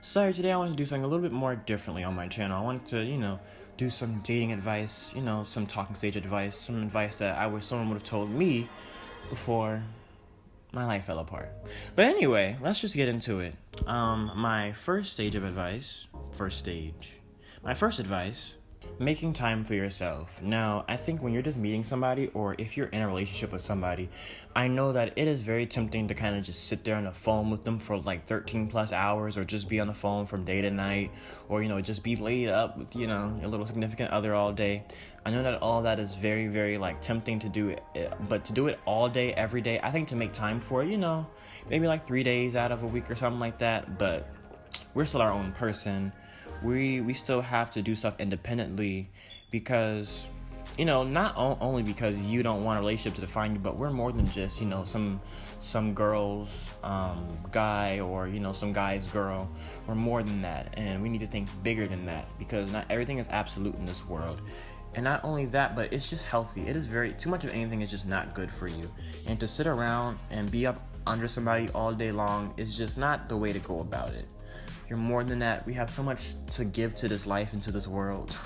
So today I want to do something a little bit more differently on my channel. I wanted to, do some dating advice, some talking stage advice, some advice that I wish someone would have told me before my life fell apart. But anyway, let's just get into it. My first advice, making time for yourself. Now, I think when you're just meeting somebody, or if you're in a relationship with somebody, I know that it is very tempting to kind of just sit there on the phone with them for like 13 plus hours, or just be on the phone from day to night, or, just be laid up with, your little significant other all day. I know that all that is very, very like tempting to do, but to do it all day, every day, I think to make time for it, maybe like 3 days out of a week or something like that, but we're still our own person. We still have to do stuff independently because, not only because you don't want a relationship to define you, but we're more than just, some girl's guy or, some guy's girl. We're more than that, and we need to think bigger than that because not everything is absolute in this world. And not only that, but it's just healthy. It is too much of anything is just not good for you. And to sit around and be up under somebody all day long is just not the way to go about it. You're more than that. We have so much to give to this life and to this world.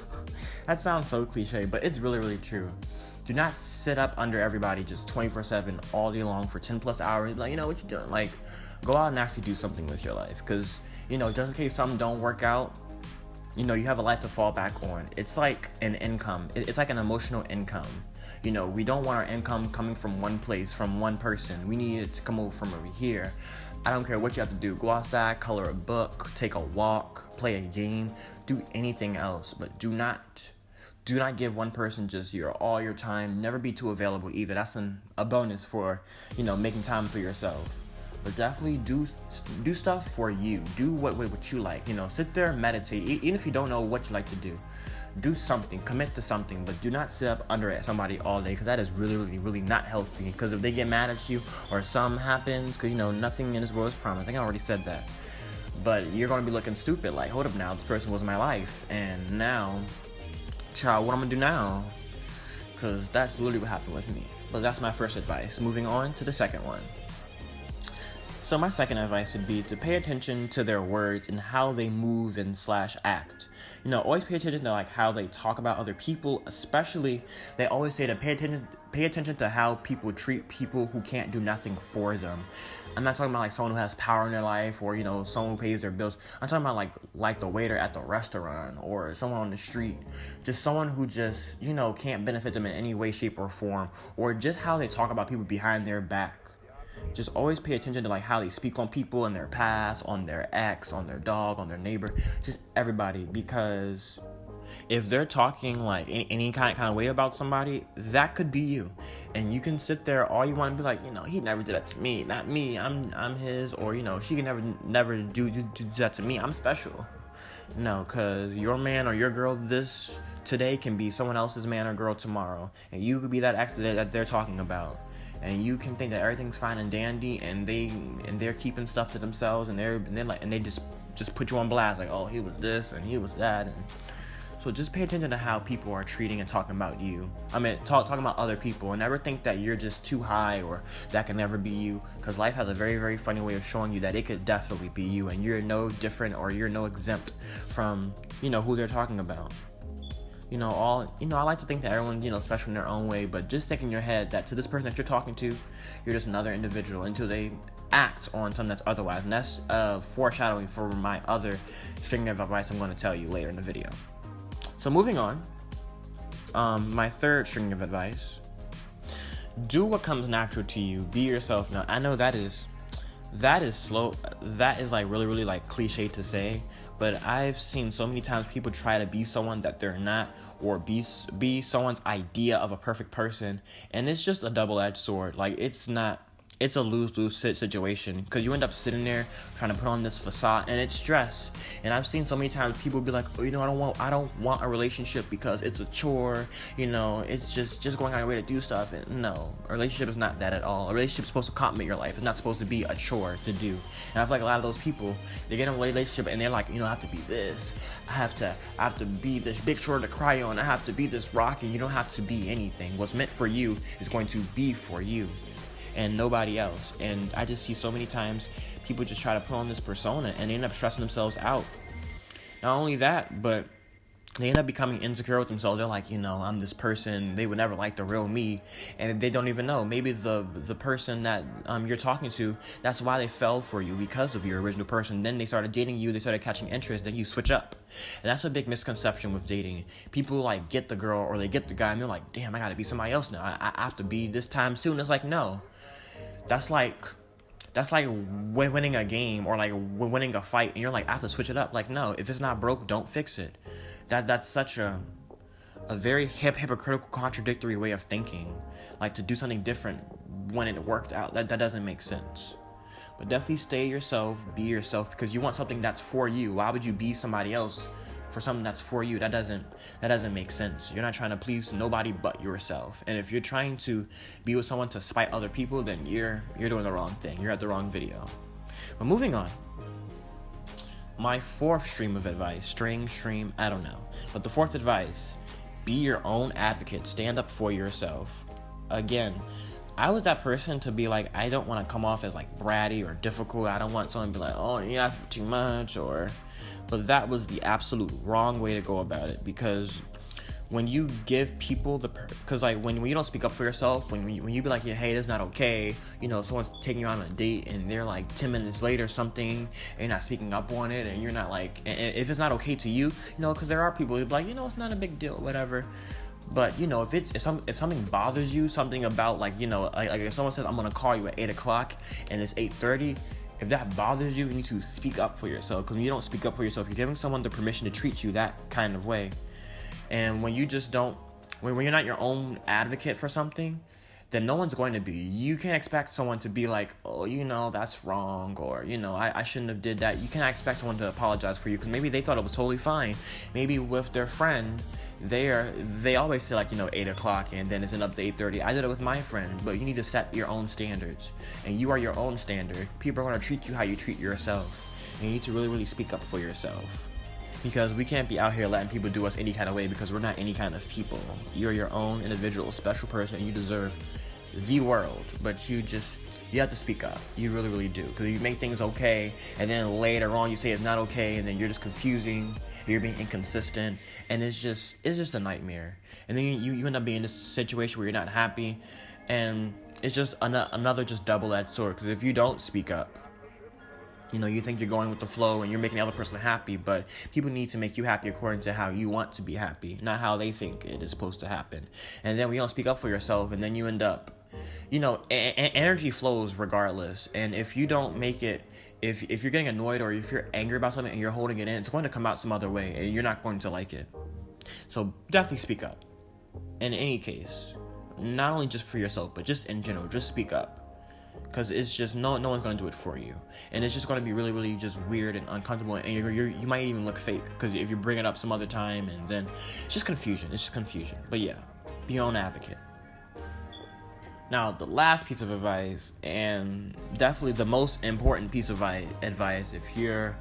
That sounds so cliche, but it's really, really true. Do not sit up under everybody just 24/7 all day long for 10 plus hours. Like, what you doing? Like, go out and actually do something with your life. Because, just in case something don't work out, you have a life to fall back on. It's like an income. It's like an emotional income. We don't want our income coming from one place, from one person. We need it to come over from over here. I don't care what you have to do. Go outside, color a book, take a walk, play a game, do anything else. But do not give one person just all your time. Never be too available either. That's a bonus for, making time for yourself. But definitely do stuff for you. Do what you like. Sit there, meditate. Even if you don't know what you like to do, do something. Commit to something. But do not sit up under somebody all day, because that is really, really, really not healthy. Because if they get mad at you or something happens, because nothing in this world is promised. I think I already said that. But you're gonna be looking stupid. Like, hold up now, this person was my life, and now, child, what I'm gonna do now? Because that's literally what happened with me. But that's my first advice. Moving on to the second one. So my second advice would be to pay attention to their words and how they move and /act. Always pay attention to how they talk about other people. Especially, they always say to pay attention to how people treat people who can't do nothing for them. I'm not talking about someone who has power in their life, or someone who pays their bills. I'm talking about like the waiter at the restaurant, or someone on the street. Just someone who just can't benefit them in any way, shape, or form, or just how they talk about people behind their back. Just always pay attention to how they speak on people in their past, on their ex, on their dog, on their neighbor, just everybody. Because if they're talking any kind of way about somebody, that could be you. And you can sit there all you want to be like, he never did that to me, not me. I'm his, or she can never do that to me. I'm special. No, because your man or your girl today can be someone else's man or girl tomorrow, and you could be that ex that they're talking about. And you can think that everything's fine and dandy, and they're keeping stuff to themselves, and they just put you on blast, like, oh, he was this and he was that. And so just pay attention to how people are treating and talking about you. Talking about other people, and never think that you're just too high or that can never be you, because life has a very, very funny way of showing you that it could definitely be you, and you're no different, or you're no exempt from who they're talking about. I like to think that everyone's, special in their own way, but just think in your head that to this person that you're talking to, you're just another individual until they act on something that's otherwise. And that's foreshadowing for my other string of advice I'm going to tell you later in the video. So moving on, my third string of advice: do what comes natural to you. Be yourself. Now, I know that is slow. That is really, really cliche to say, but I've seen so many times people try to be someone that they're not, or be someone's idea of a perfect person, and it's just a double-edged sword. It's a lose-lose situation, because you end up sitting there trying to put on this facade, and it's stress. And I've seen so many times people be like, oh, I don't want a relationship because it's a chore. It's just going on your way to do stuff. And no, a relationship is not that at all. A relationship is supposed to complement your life. It's not supposed to be a chore to do. And I feel like a lot of those people, they get in a relationship and they're like, I have to be this. I have to be this big shoulder to cry on. I have to be this rock, and you don't have to be anything. What's meant for you is going to be for you and nobody else. And I just see so many times people just try to put on this persona and they end up stressing themselves out. Not only that, but they end up becoming insecure with themselves. They're like, I'm this person. They would never like the real me. And they don't even know. Maybe the person that you're talking to, that's why they fell for you, because of your original person. Then they started dating you. They started catching interest. Then you switch up. And that's a big misconception with dating. People like get the girl or they get the guy and they're like, damn, I got to be somebody else now. I have to be this time soon. It's like, no. That's like winning a game or like winning a fight. And you're like, I have to switch it up. Like, no, if it's not broke, don't fix it. That's such a very hypocritical, contradictory way of thinking. Like, to do something different when it worked out, that doesn't make sense. But definitely stay yourself, be yourself, because you want something that's for you. Why would you be somebody else for something that's for you? That doesn't make sense. You're not trying to please nobody but yourself. And if you're trying to be with someone to spite other people, then you're doing the wrong thing. You're at the wrong video. But moving on. My fourth stream of advice, stream, I don't know. But the fourth advice, be your own advocate. Stand up for yourself. Again, I was that person to be like, I don't want to come off as like bratty or difficult. I don't want someone to be like, oh, you ask for too much, but that was the absolute wrong way to go about it, because when you give people because like when you don't speak up for yourself, when you be like, yeah, hey, that's not okay, someone's taking you on a date and they're like 10 minutes later or something, and you're not speaking up on it, and you're not like, and if it's not okay to you, because there are people who be like, it's not a big deal, whatever. But if something bothers you, something about like if someone says, I'm gonna call you at 8:00 and it's 8:30, if that bothers you need to speak up for yourself. Because when you don't speak up for yourself, you're giving someone the permission to treat you that kind of way. And when you just don't, when you're not your own advocate for something, then no one's going to be. You can't expect someone to be like, oh, that's wrong, or, I shouldn't have did that. You can't expect someone to apologize for you, because maybe they thought it was totally fine. Maybe with their friend, they always say like, 8:00, and then it's up to 8:30. I did it with my friend, but you need to set your own standards, and you are your own standard. People are going to treat you how you treat yourself, and you need to really, really speak up for yourself. Because we can't be out here letting people do us any kind of way, because we're not any kind of people. You're your own individual, special person. You deserve the world, but you have to speak up. You really, really do. Because you make things okay, and then later on you say it's not okay, and then you're just confusing, you're being inconsistent, and it's just a nightmare. And then you end up being in this situation where you're not happy, and it's just another just double-edged sword. Because if you don't speak up, you think you're going with the flow and you're making the other person happy, but people need to make you happy according to how you want to be happy, not how they think it is supposed to happen. And then when you don't speak up for yourself, and then you end up, energy flows regardless. And if you don't make it, if you're getting annoyed or if you're angry about something and you're holding it in, it's going to come out some other way, and you're not going to like it. So definitely speak up. In any case, not only just for yourself, but just in general, just speak up. Because it's just no one's going to do it for you, and it's just going to be really, really just weird and uncomfortable, and you might even look fake, because if you bring it up some other time, and then it's just confusion. But yeah, be your own advocate. Now, the last piece of advice, and definitely the most important piece of advice, if you're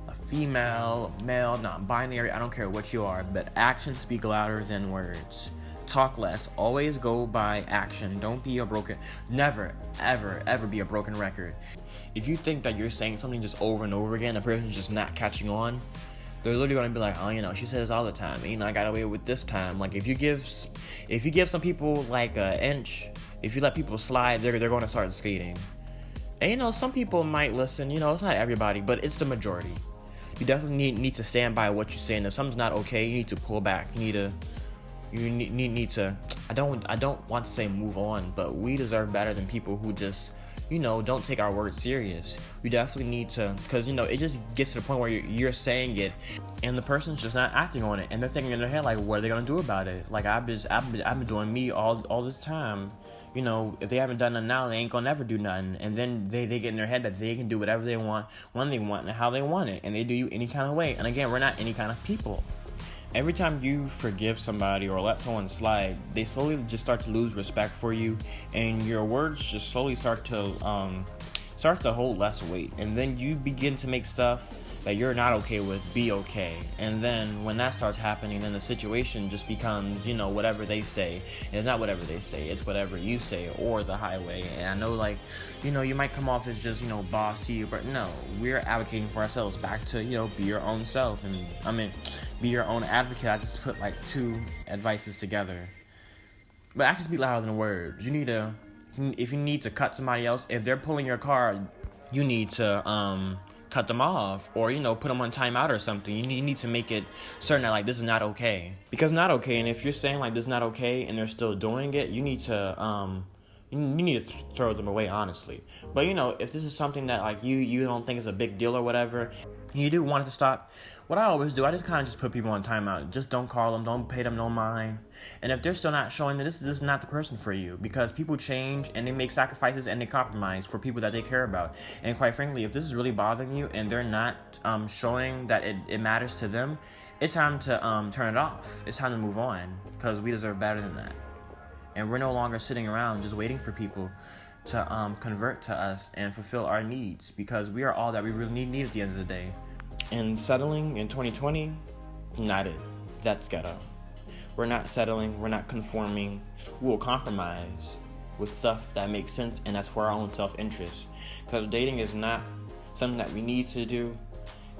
a female, male, non-binary, I don't care what you are, but actions speak louder than words. Talk less. Always go by action. Don't be never, ever be a broken record. If you think that you're saying something just over and over again, the person's just not catching on, they're literally going to be like, oh, she says all the time. I got away with this time. Like, if you give some people like an inch, if you let people slide, they're going to start skating. And, some people might listen. It's not everybody, but it's the majority. You definitely need to stand by what you say. And if something's not okay, you need to pull back. You need to, I don't want to say move on, but we deserve better than people who just, don't take our words serious. We definitely need to, because, it just gets to the point where you're saying it, and the person's just not acting on it, and they're thinking in their head, like, what are they going to do about it? Like, I've been doing me all this time. If they haven't done nothing now, they ain't gonna never do nothing. And then they get in their head that they can do whatever they want, when they want, and how they want it, and they do you any kind of way. And again, we're not any kind of people. Every time you forgive somebody or let someone slide, they slowly just start to lose respect for you, and your words just slowly start to hold less weight. And then you begin to make stuff that you're not okay with be okay. And then when that starts happening, then the situation just becomes, whatever they say. And it's not whatever they say, it's whatever you say, or the highway. And I know, like, you might come off as just, bossy, but no, we're advocating for ourselves back to, be your own self. And be your own advocate. I just put like two advices together. But actions speak louder than words. If you need to cut somebody else, if they're pulling your car, you need to cut them off, or put them on timeout or something. You need to make it certain that, like, this is not okay, because not okay. And if you're saying like this is not okay and they're still doing it, you need to you need to throw them away, honestly. But if this is something that like you don't think is a big deal or whatever, and you do want it to stop, what I always do, I just kind of just put people on timeout. Just don't call them, don't pay them no mind. And if they're still not showing that this is not the person for you, because people change and they make sacrifices and they compromise for people that they care about. And quite frankly, if this is really bothering you and they're not showing that it matters to them, it's time to turn it off. It's time to move on, because we deserve better than that. And we're no longer sitting around just waiting for people to convert to us and fulfill our needs, because we are all that we really need at the end of the day. And settling in 2020, not it. That's ghetto. We're not settling. We're not conforming. We'll compromise with stuff that makes sense, and that's for our own self-interest. Because dating is not something that we need to do.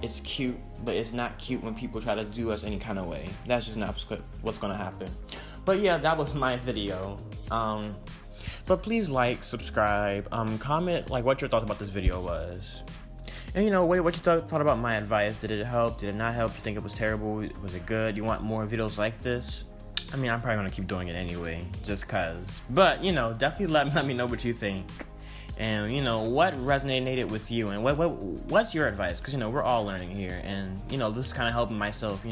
It's cute, but it's not cute when people try to do us any kind of way. That's just not what's going to happen. But yeah, that was my video. But please like, subscribe, comment like what your thoughts about this video was. And what you thought about my advice. Did it help? Did it not help? Did you think it was terrible? Was it good? You want more videos like this? I'm probably going to keep doing it anyway, just cause. But, definitely let me know what you think. And, what resonated with you, and what's your advice? Because, we're all learning here, and, this is kind of helping myself,